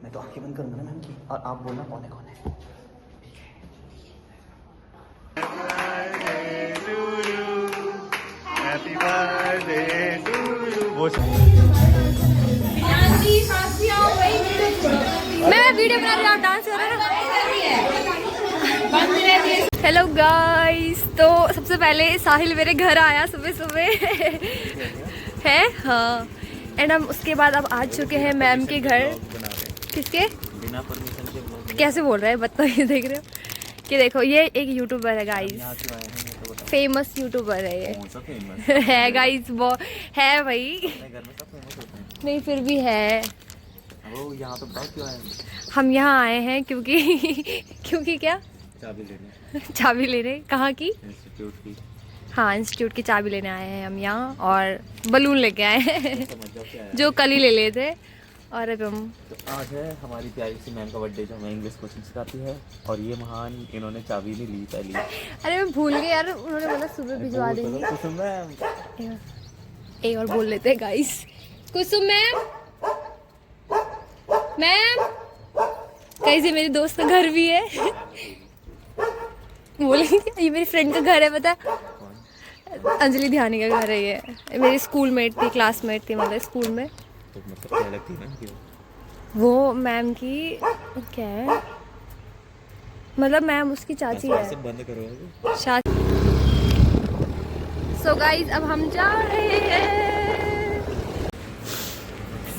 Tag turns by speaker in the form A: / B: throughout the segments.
A: मैं तो आंखें बंद करूंगा ना मैम की, और आप बोलना कौन है कौन है।
B: Happy birthday to you.
C: मैं वीडियो बना रही हूँ, आप डांस कर रहे हो। हेलो गाइस, तो सबसे पहले साहिल मेरे घर आया सुबह सुबह है, हाँ। एंड हम उसके बाद अब आ चुके हैं मैम के घर। किसके
A: बिना परमिशन के ब्लॉग
C: कैसे बोल रहे हैं, बताइए। देख रहे हो कि देखो ये एक यूट्यूबर है गाइस, फेमस यूट्यूबर है ये।
A: फेमस
C: है गाइस, वो है भाई,
A: घर में सब फेमस होते हैं।
C: नहीं फिर भी है।
A: वो यहाँ पे बताओ क्यों आए?
C: हम यहाँ आए हैं क्योंकि क्योंकि क्या,
A: चाबी लेने।
C: चाबी लेने कहाँ की?
A: इंस्टीट्यूट की।
C: हाँ, इंस्टीट्यूट की चाबी लेने आए हैं हम यहाँ, और बलून लेके आए हैं
A: समझ जाओ क्या है।
C: जो कल ही ले लिए थे। और अब हम
A: तो आज है हमारी प्यारी सी मैम का बर्थडे जो हमें इंग्लिश कोचिंग सिखाती है, और ये महान इन्होंने चाबी नहीं ली पहली।
C: अरे मैं भूल गई यार, उन्होंने बोला सुबह भिजवा देंगे।
A: कुसुम मैम,
C: एक और बोल लेते हैं गाइस। कुसुम मैम, मैम कहीं से मेरी दोस्त का घर भी है बोलेंगे ये मेरी फ्रेंड का घर है, पता है, अंजलि ध्यानी का घर है ये। मेरी स्कूलमेट थी, क्लासमेट थी, मतलब स्कूल में।
A: तो मतलब क्या लगती है मैम की?
C: वो मैम की क्या है, मतलब मैम उसकी चाची है।
A: सब बंद करो।
C: सो गाइज अब हम जा रहे हैं।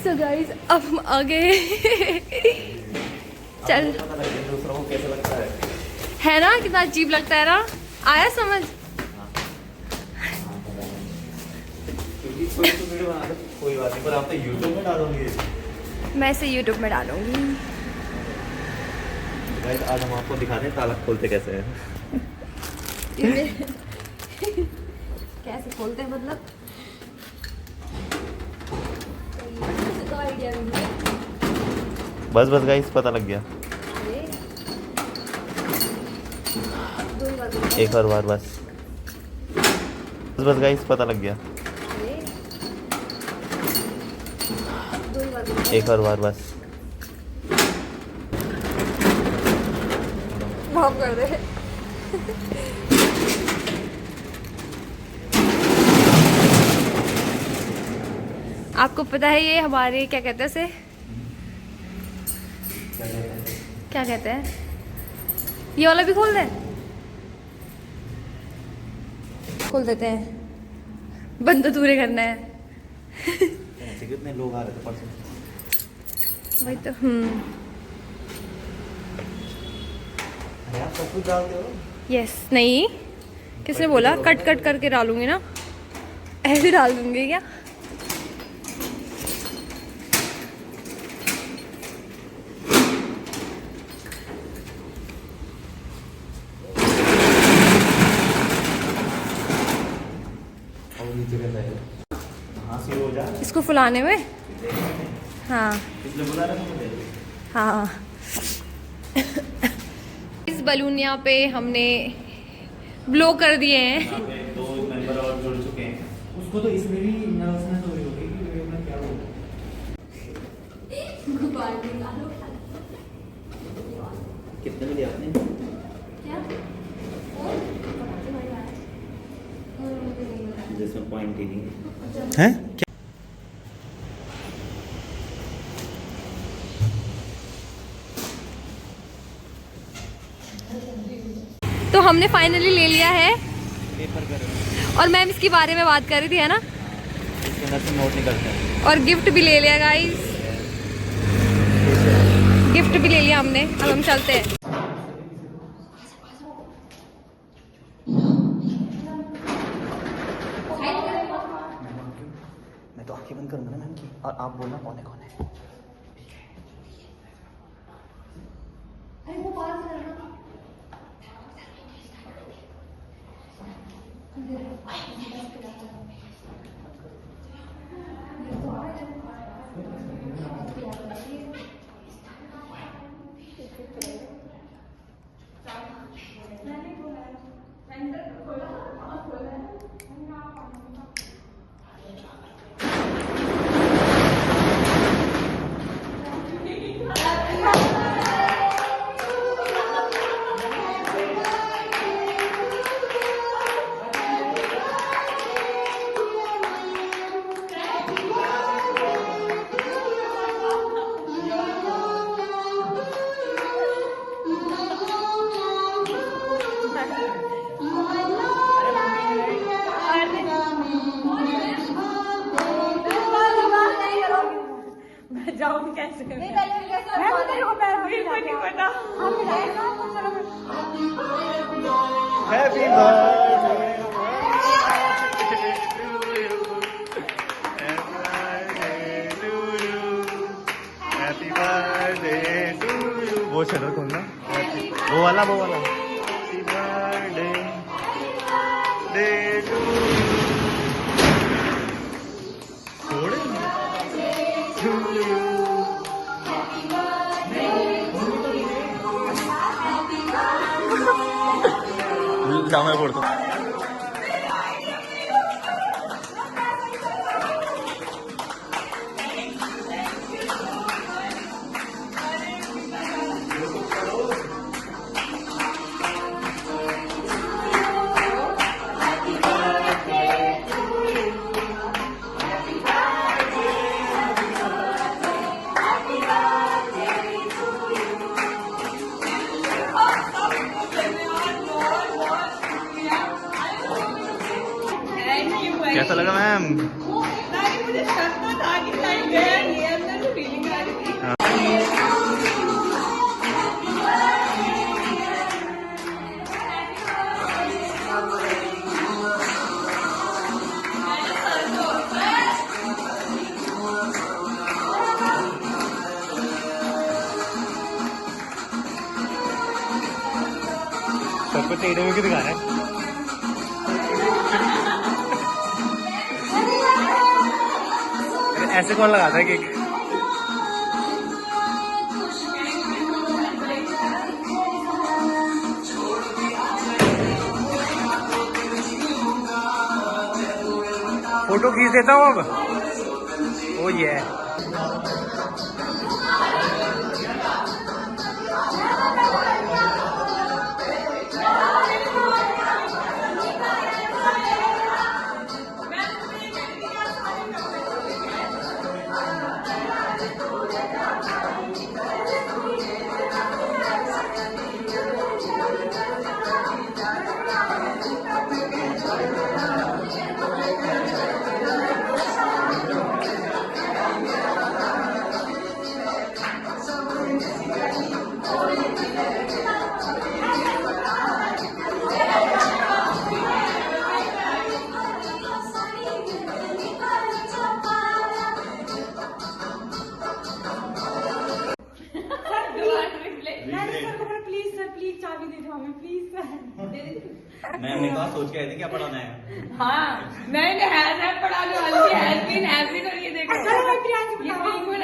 C: सो गाइज अब हम आ गए चल,
A: दूसरों को कैसा लगता
C: है ना, कितना अजीब लगता है ना, आया समझ।
A: कोई बात नहीं, पर आप तो YouTube में डालोगे।
C: मैं इसे YouTube में डालूंगी।
A: गाइस आज हम आपको दिखाते हैं ताला खोलते कैसे हैं।
C: कैसे खोलते हैं मतलब,
A: बस बस गाइस पता लग गया। एक और बार बस बस बस गाइस पता लग गया। एक और बार बस।
C: माफ कर दे। आपको पता है ये हमारे क्या कहते हैं इसे, क्या कहते हैं, ये वाला भी खोल दे, खोल देते हैं, बंद अधूरे करना है।
A: कितने लोग आ रहे थे परसों?
C: वही तो।
A: अरे आप सब कुछ डालते हो?
C: यस, नहीं किसने बोला कट कट करके डालूंगी ना, ऐसे डाल दूंगी क्या?
A: और नीचे रहता है। हाँ शुरू हो जा।
C: इसको फुलाने में, हाँ
A: इसलिए बुला रहे हैं मुझे।
C: हाँ। इस बलून यहाँ पे हमने ब्लो कर दिए हैं।
A: यहाँ पे 2 मेंबर और जुड़ चुके हैं। उसको तो इसमें भी नर्वसनेस हो रही होगी कि वीडियो में क्या बोलूं। कितने में लिया आपने? जिसमें पॉइंट ही नहीं है।
C: तो हमने फाइनली ले लिया है,
A: पेपर करो।
C: और मैम इसके बारे में बात कर रही थी, है ना,
A: इसके अंदर से नोट निकलते हैं।
C: और गिफ्ट भी ले लिया गाइस, गिफ्ट भी ले लिया हमने। अब हम चलते हैं।
A: मैं तो आंखें बंद करूंगा ना मैम की, और आप बोलना कौन है कौन है।
D: जाऊँ कैसे?
C: नहीं पहले कैसे
D: नहीं पता।
B: Happy birthday happy birthday to you. वो शटर खोलना, वो वाला हैप्पी बर्थडे डे टू जाओ मैं बोलता हूँ। कैसा लगा मैम?
D: मुझे शर्त था कि टाइम गया, ये अंदर से फीलिंग आ रही थी।
B: सबको टेढ़े में क्यों दिखा रहा है? ऐसे कौन लगाता है केक? फोटो खींच देता हूँ अब। ओ ये
D: प्लीज चाबी दे दो हमें, प्लीज सर।
B: मैम ने कहा सोच के आए थे क्या पढ़ाना है।
D: हाँ नहीं है पढ़ाने वाली है और ये देखो ये बिल्कुल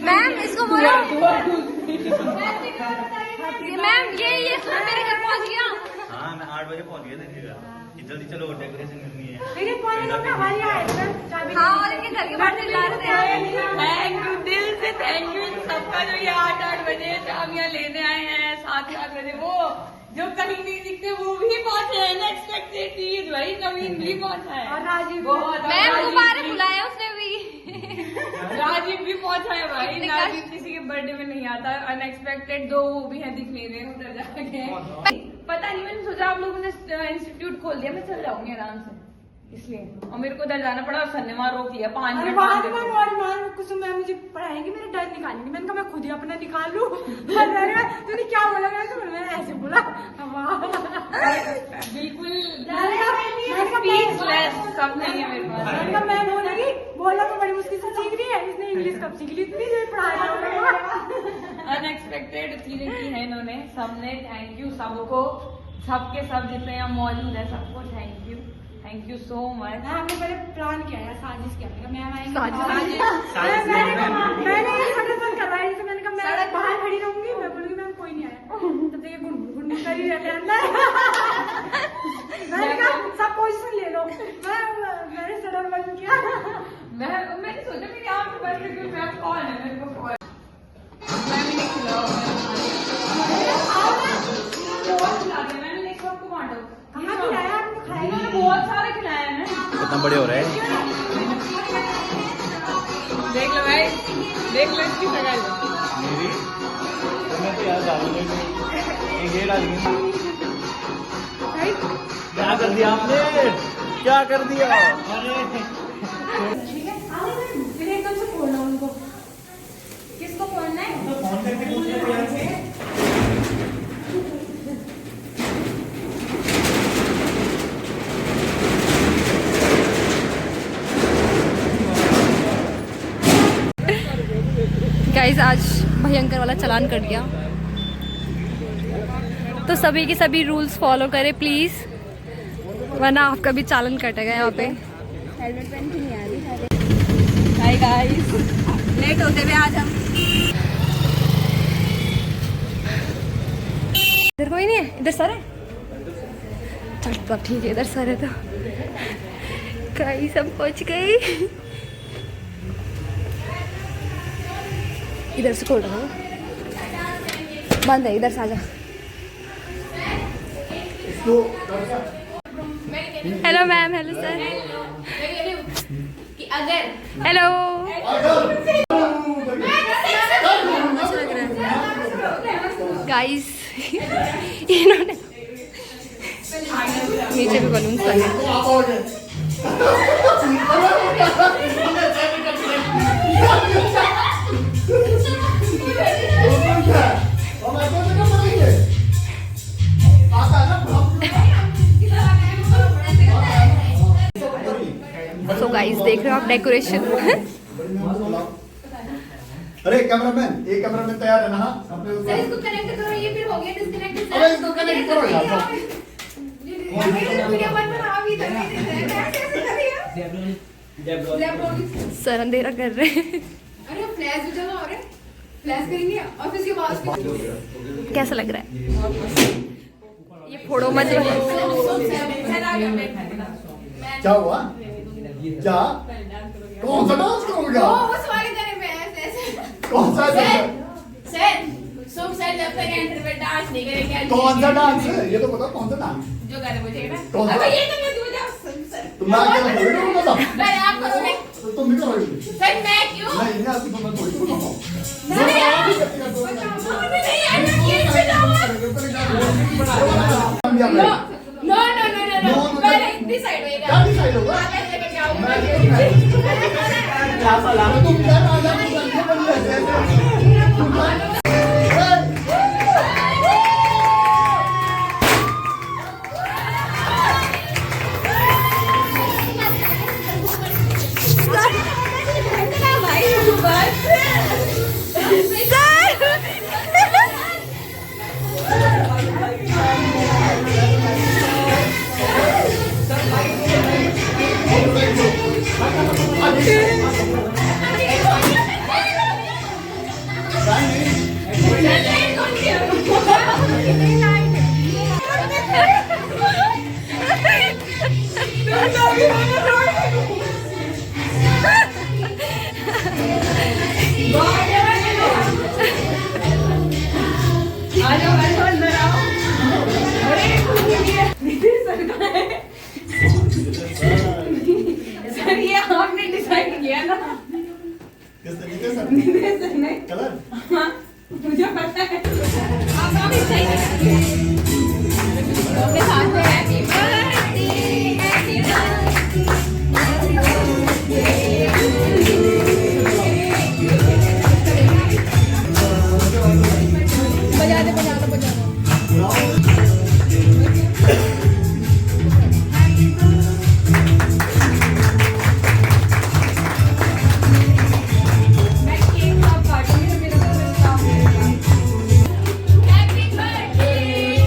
C: मैम इसको बोलो मैम ये मेरे घर पहुंच गया।
B: हाँ मैं 8 बजे पहुंच गया देखिएगा कि जल्दी चलो डेकोरेशन करनी है।
C: हाँ और इनके घर के बाहर ला रहे थे।
D: थैंक यू दिल से, थैंक यू सबका जो ये 8 बजे चाबियां लेने आए हैं, 7 बजे वो जो कहीं नहीं दिखते वो भी पहुंचे हैं। अनएक्सपेक्टेड चीज भाई नवीन भी पहुंचा है और राजीव बहुत
C: मैम दोबारा बुलाया उसने भी।
D: राजीव भी पहुंचा है भाई। राजीव किसी के बर्थडे में नहीं आता, अनएक्सपेक्टेड दो वो भी है, दिख नहीं रहे उधर जाके। पता नहीं मैंने सोचा आप लोगों ने इंस्टीट्यूट खोल दिया, मैं चल जाऊंगी आराम से इसलिए, और मेरे को उधर जाना पड़ा और सन्नेमा रोक लिया 5 मिनट।
E: कुछ मैम मुझे पढ़ाएंगे, मेरा डर निकालेंगे। मैंने कहा मैं खुद ही अपना निकाल लूं। तूने क्या बोला? मैंने ऐसे बोला
D: बिल्कुल स्पीचलेस, सब नहीं है मेरे पास।
E: मैं बोलेगी बोला तो बड़ी मुश्किल से सीख रही है, इसने इंग्लिश कब सीख ली? इतनी देर पढ़ाया।
D: अनएक्सपेक्टेड चीजें की है इन्होंने सबने। थैंक यू सबको, सबके सब जितने यहाँ मौजूद है सबको थैंक यू सो मच।
E: हमने पहले प्लान किया है, साजिश किया है। मैम आएंगे, मैंने ये सडन करवाया। जैसे मैंने कहा मैं बाहर खड़ी रहूंगी, मैं बोलूंगी मैम कोई नहीं आया, तब तक ये गुनगुन कर ही रहते अंदर। मैंने कहा सब पोजीशन ले लो। मैंने सडन बंद किया।
D: मैंने सोचा मेरी आप मैम कौन है, मेरे को कॉल मैम ही नहीं खिलाओ, मैंने सबको बांटो।
E: कहाँ खिलाया आपने? खाएगा
D: बहुत सारे खिलाए हैं।
B: कितना बड़े हो रहे हैं?
D: देख लो भाई, देख लो इसकी शक्ल
B: मेरी तो मैं तो यार डालूंगी एक ये डालूंगी। क्या कर दिया आपने?
A: क्या कर दिया?
E: फिर एकदम से फोड़ना उनको। किसको फोड़ना है?
B: फोन करके पूछना प्यार से।
C: गाइस आज भयंकर वाला चालान कर दिया, तो सभी के सभी रूल्स फॉलो करें प्लीज, वरना आपका भी चालान कटेगा यहाँ पे। हेलमेट पहन के नहीं आ रही। हाय गाइस, लेट होते हुए आज हम। इधर कोई नहीं है? इधर सर है? चल तब ठीक है, इधर सर है तो। गाइस हम पहुंच गए। इधर से खोल रहा हूँ, बंद है, इधर से आजा। Hello ma'am, hello sir, hello. अच्छा लग रहा है गाइस। इन्होंने नीचे भी बलून लगे। तो गाइस देख रहे हो आप डेकोरेशन।
F: अरे कैमरामैन, एक कैमरामैन तैयार है ना? अपने
E: सर इसको कनेक्ट करो, ये फिर हो गया डिस्कनेक्ट।
F: अरे इसको कनेक्ट करो यार।
E: वीडियो बंद करो अभी तक नहीं कैसे करिए?
C: सर अंधेरा कर रहे हैं।
E: अरे फ्लैश भी जला हो रहा है, फ्लैश करेंगे ऑफिस के पास।
C: कैसा लग रहा है? ये फोड़ो मत।
F: क्या हुआ? क्या? कौन सा डांस करूँगा?
E: उस वाले तरह में ऐसे
F: कौन सा डांस?
E: सर सुख सर जब तक एंटर पे डांस नहीं करेंगे।
F: कौन सा डांस है? ये तो बताओ कौन सा डांस?
E: जो करे मुझे ना।
F: कौन सा?
E: अबे ये तो मैं दूर जाऊँ सर।
F: तुम ना क्या करोगे? तुम बताओ।
E: मैं आप करोगे।
F: तो तुम भी करोगे।
E: सर मैं क्यों?
F: नहीं नहीं, तुम मैं थोड़ी बताओ।
E: नहीं यार नहीं यार मैं ये पे जाऊँगा। No no no no no पहले इतनी साइड होएगा।
F: क्या डिसाइड होगा?
E: आप ऐसे करके आओगे।
F: क्या सलाह? तुम क्या राजा को संख्या बनी है?
E: सर ये आपने डिसाइड किया ना?
F: किस तरीके से? कलर?
E: हाँ मुझे पता है। आप अभी सही अपने साथ में हैप्पी बर्थडे हैप्पी बजा दे बजा दो बजा दो। Happy birthday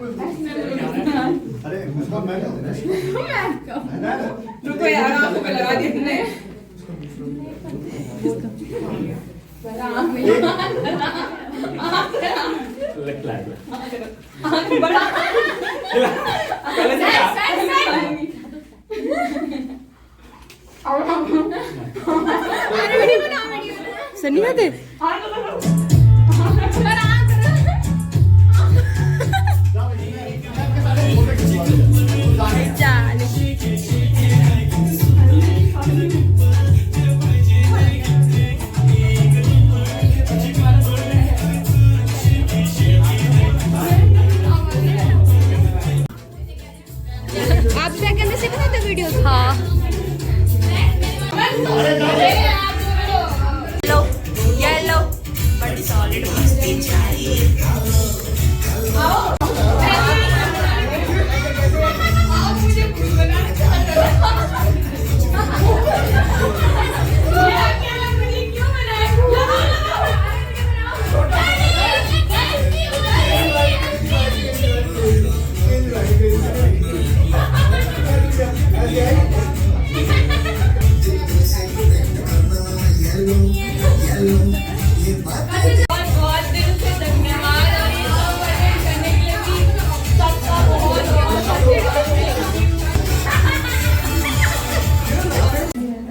F: अरे उसका मैं
D: रुको यार, आंखों पे लगा दिया तुमने।
C: सनी आते आप सेकंड से बनाते वीडियोस? हाँ। येलो बड़ी सॉलिड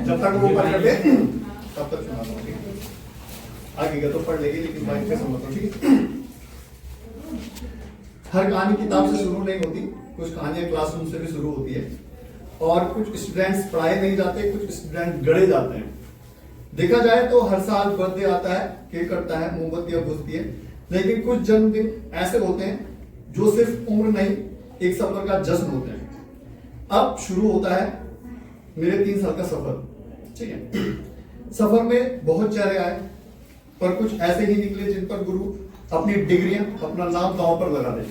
F: जब तक वो पढ़ करते तब तक सुना दो, ठीक है? आगे का तो पढ़ लेगी लेकिन माइक पे समझो, ठीक है? हर कहानी किताब से शुरू नहीं होती, कुछ कहानियां क्लासरूम से भी शुरू होती है और कुछ स्टूडेंट्स पढ़ाए नहीं जाते, कुछ स्टूडेंट गढ़े जाते हैं। देखा जाए तो हर साल बर्थडे आता है, केक कटता है, मोमबत्तियां बुझती है, लेकिन कुछ जन्मदिन ऐसे होते हैं जो सिर्फ उम्र नहीं एक सफर का जश्न होते हैं। अब शुरू होता है मेरे 3 साल का सफर, ठीक है? सफर में बहुत चेहरे आए पर कुछ ऐसे ही निकले जिन पर गुरु अपनी डिग्रियां, अपना नाम दांव पर लगा दे।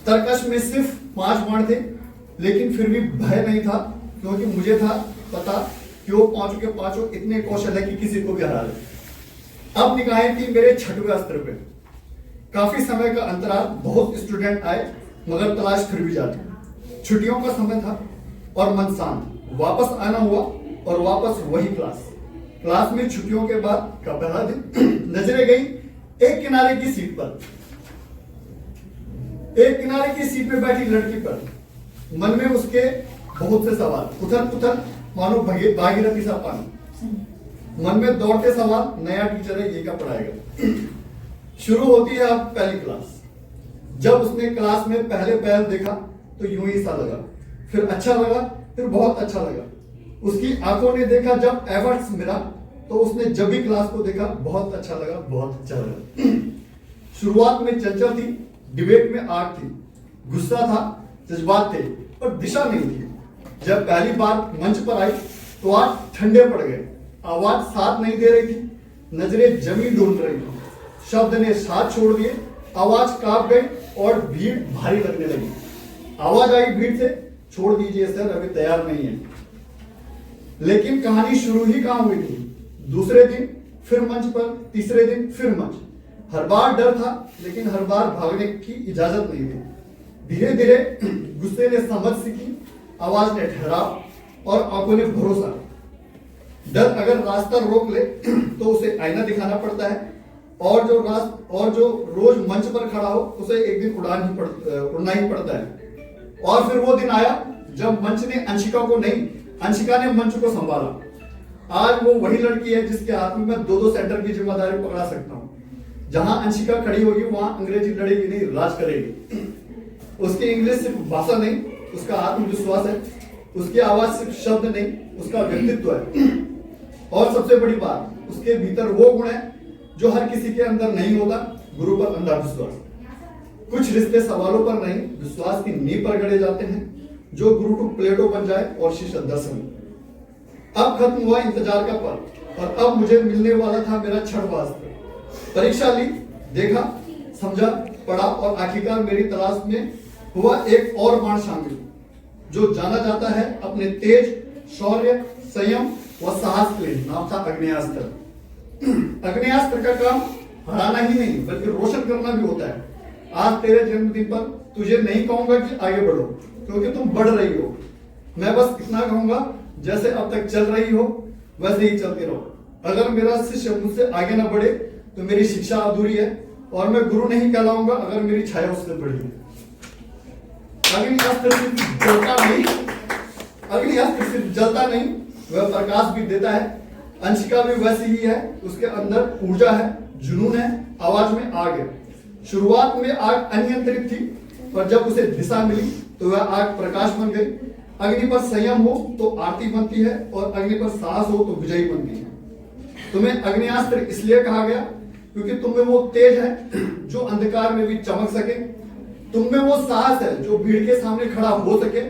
F: तरकश में सिर्फ 5 बाण थे, लेकिन फिर भी भय नहीं था क्योंकि मुझे था पता कि वो 5 के 5 इतने कौशल है कि किसी को भी हरा दे। अब निगाहें थी मेरे 6वें अस्त्र पे। काफी समय का अंतराल, बहुत स्टूडेंट आए मगर तलाश फिर भी जाती। छुट्टियों का समय था और मन शांत। वापस आना हुआ और वापस वही क्लास में छुट्टियों के बाद का पहला दिन। नजरें गई एक किनारे की सीट पर, एक किनारे की सीट में बैठी लड़की पर। मन में उसके बहुत से सवाल, उथल पुथल मानो भागीरथी सा पानी। मन में दौड़ते सवाल, नया टीचर है ये क्या पढ़ाएगा। शुरू होती है अब पहली क्लास। जब उसने क्लास में पहले बैल देखा तो यूं ही सा लगा, फिर अच्छा लगा, फिर बहुत अच्छा लगा। उसकी आंखों ने देखा जब एवर्ट्स मिला तो उसने जब भी क्लास को देखा बहुत अच्छा लगा, बहुत अच्छा लगा। शुरुआत में चंचल थी, डिबेट में आग थी, गुस्सा था, जज्बात थे पर दिशा नहीं थी। जब पहली बार मंच पर आई तो आज ठंडे पड़ गए, आवाज साथ नहीं दे रही थी, नजरें जमीन ढूंढ रही थी, शब्द ने साथ छोड़ दिए, आवाज कांप गई और भीड़ भारी लगने लगी। आवाज आई भीड़ से, छोड़ दीजिए सर अभी तैयार नहीं है। लेकिन कहानी शुरू ही कहां हुई थी। दूसरे दिन फिर मंच पर, तीसरे दिन फिर मंच। हर बार डर था लेकिन हर बार भागने की इजाजत नहीं थी। धीरे धीरे गुस्से ने समझ सीखी, आवाज ने ठहराव और आंखों ने भरोसा। डर अगर रास्ता रोक ले तो उसे आईना दिखाना पड़ता है और जो रोज मंच पर खड़ा हो उसे एक दिन उड़ना ही पड़ता है। और फिर वो दिन आया जब मंच ने अंशिका को नहीं, अंशिका ने मंच को संभाला। आज वो वही लड़की है जिसके हाथ में मैं 2-2 सेंटर की जिम्मेदारी पकड़ा सकता हूँ। जहां अंशिका खड़ी होगी वहां अंग्रेजी लड़ेगी नहीं, राज करेगी। उसकी इंग्लिश सिर्फ भाषा नहीं, उसका आत्मविश्वास है। उसकी आवाज सिर्फ शब्द नहीं, उसका व्यक्तित्व है। और सबसे बड़ी बात, उसके भीतर वो गुण है जो हर किसी के अंदर नहीं होता, गुरु पर अंधा विश्वास। कुछ रिश्ते सवालों पर नहीं, विश्वास की नींव पर गढ़े जाते हैं, जो गुरु टू प्लेटो बन जाए और शिष्य दर्शन। अब खत्म हुआ इंतजार का पल और अब मुझे मिलने वाला था मेरा 6वां अस्त्र। परीक्षा ली, देखा, समझा, पढ़ा और आखिरकार मेरी तलाश में हुआ एक और बाण शामिल जो जाना जाता है अपने तेज, शौर्य, संयम व साहस के लिए। नाम था अग्नेयास्त्र। अग्नेयास्त्र का काम हराना ही नहीं बल्कि रोशन करना भी होता है। आज तेरे जन्मदिन पर तुझे नहीं कहूंगा कि आगे बढ़ो, क्योंकि तुम बढ़ रही हो। मैं बस इतना कहूंगा, जैसे अब तक चल रही हो वैसे ही चलती रहो। अगर मेरा शिष्य मुझसे आगे ना बढ़े तो मेरी शिक्षा अधूरी है, और मैं गुरु नहीं कहलाऊंगा अगर मेरी छाया उससे बढ़ी है। अग्निअस्त्र सिर्फ जलता नहीं, अग्निअस्त्र सिर्फ जलता नहीं, वह प्रकाश भी देता है। अंशिका भी वैसी ही है, उसके अंदर ऊर्जा है, जुनून है, आवाज में आग है। शुरुआत में आग अनियंत्रित थी, पर जब उसे दिशा मिली तो वह आग प्रकाश बन गई। अग्नि पर संयम हो तो आरती बनती है, और अग्नि पर साहस हो तो विजयी बनती है। तुम्हें अग्निअस्त्र इसलिए कहा गया क्योंकि तुम्हें वो तेज है जो अंधकार में भी चमक सके, तुम में वो साहस है जो भीड़ के सामने खड़ा हो सके,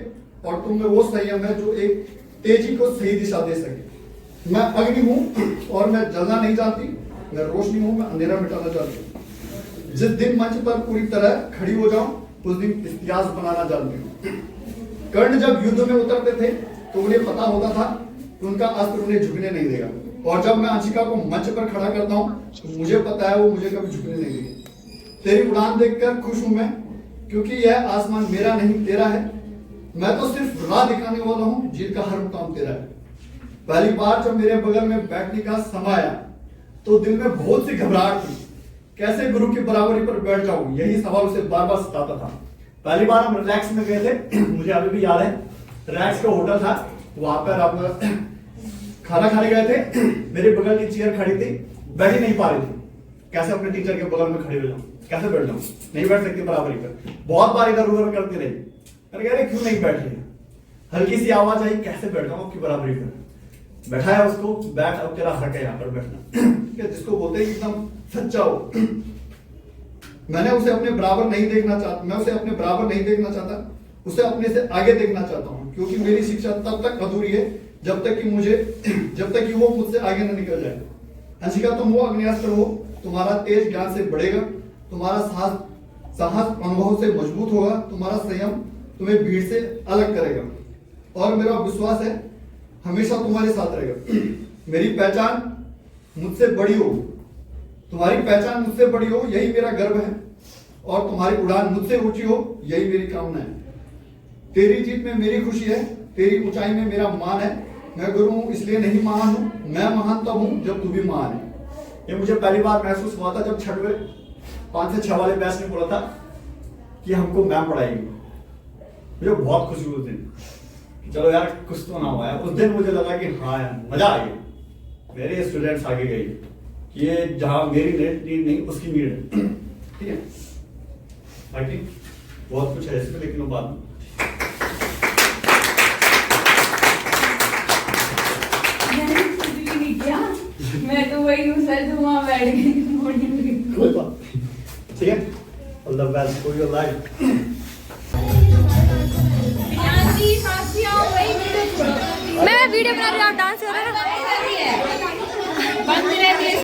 F: और तुम में वो संयम है जो एक तेजी को सही दिशा दे सके। मैं अग्नि हूं और मैं जलना नहीं चाहती, मैं रोशनी हूं, मैं अंधेरा मिटाना चाहती हूँ। जिस दिन मंच पर पूरी तरह खड़ी हो जाऊं उस दिन इतिहास बनाना जानती हूँ। कर्ण जब युद्ध में उतरते थे तो उन्हें पता होता था कि उनका अस्त्र उन्हें झुकने नहीं देगा, और जब मैं अंशिका को मंच पर खड़ा करता हूँ तो मुझे पता है वो मुझे कभी झुकने नहीं देगी। तेरी उड़ान देखकर खुश हूं मैं, क्योंकि यह आसमान मेरा नहीं तेरा है। मैं तो सिर्फ राह दिखाने वाला हूं जिनका हर मुकाम तेरा है। पहली बार जब मेरे बगल में बैठने का समय आया तो दिल में बहुत सी घबराहट थी, कैसे गुरु की बराबरी पर बैठ जाऊं, यही सवाल उसे बार बार सताता था। पहली बार हम रिलैक्स में गए थे, मुझे अभी भी याद है, रिलैक्स का होटल था, वहां पर आप खाना खाने गए थे। मेरे बगल की चेयर खड़ी थी, बैठ ही नहीं पा रही थी, कैसे अपने टीचर के बगल में खड़े हो जाऊं, कैसे बैठ जाऊं, नहीं बैठ सकती बराबरी पर। बहुत बार इधर उधर करती रही, अरे क्यों नहीं बैठ रही। हल्की सी आवाज आई, कैसे बैठ जाऊं आपकी बराबरी पर। बैठाया उसको, बैठ, अब तेरा हक है यहाँ पर बैठना, जिसको बोलते हैं एकदम सच्चा हो। मैंने उसे अपने बराबर नहीं देखना चाहता, मैं उसे अपने बराबर नहीं देखना चाहता, उसे अपने से आगे देखना चाहता हूँ, क्योंकि मेरी शिक्षा तब तक अधूरी है जब तक कि वो मुझसे आगे न निकल जाए। अंशिका, तुम वो अग्निअस्त्र हो, तुम्हारा तेज ज्ञान से बढ़ेगा, तुम्हारा साहस अनुभव से मजबूत होगा, तुम्हारा संयम तुम्हें भीड़ से अलग करेगा, और मेरा विश्वास है हमेशा तुम्हारे साथ रहेगा। मेरी पहचान मुझसे बड़ी हो, तुम्हारी पहचान मुझसे बड़ी हो, यही मेरा गर्व है, और तुम्हारी उड़ान मुझसे ऊंची हो, यही मेरी कामना है। तेरी जीत में मेरी खुशी है, तेरी ऊंचाई में मेरा मान है। मैं गुरु हूं इसलिए नहीं महान हूं, मैं महान तब हूं जब तू भी महान है। ये मुझे पहली बार महसूस हुआ था जब 5 से 6 वाले बैच ने बोला था कि हमको मैम पढ़ाएगी। मुझे बहुत खुशी हुई उस दिन, चलो यार कुछ तो ना हुआ है। उस दिन मुझे लगा कि हाँ यार मजा आ गया, मेरे स्टूडेंट्स आगे गए, ये जहां मेरी नीड नहीं उसकी नीड है। ठीक है, बाकी बहुत कुछ है इसमें, लेकिन वो बात
D: मैं तो वही हूँ सर, जो वहाँ बैठ गई
F: कोई बात, ठीक है, all the best for your life.
C: मैं वीडियो बना रही हूँ, आप डांस कर रहे हैं।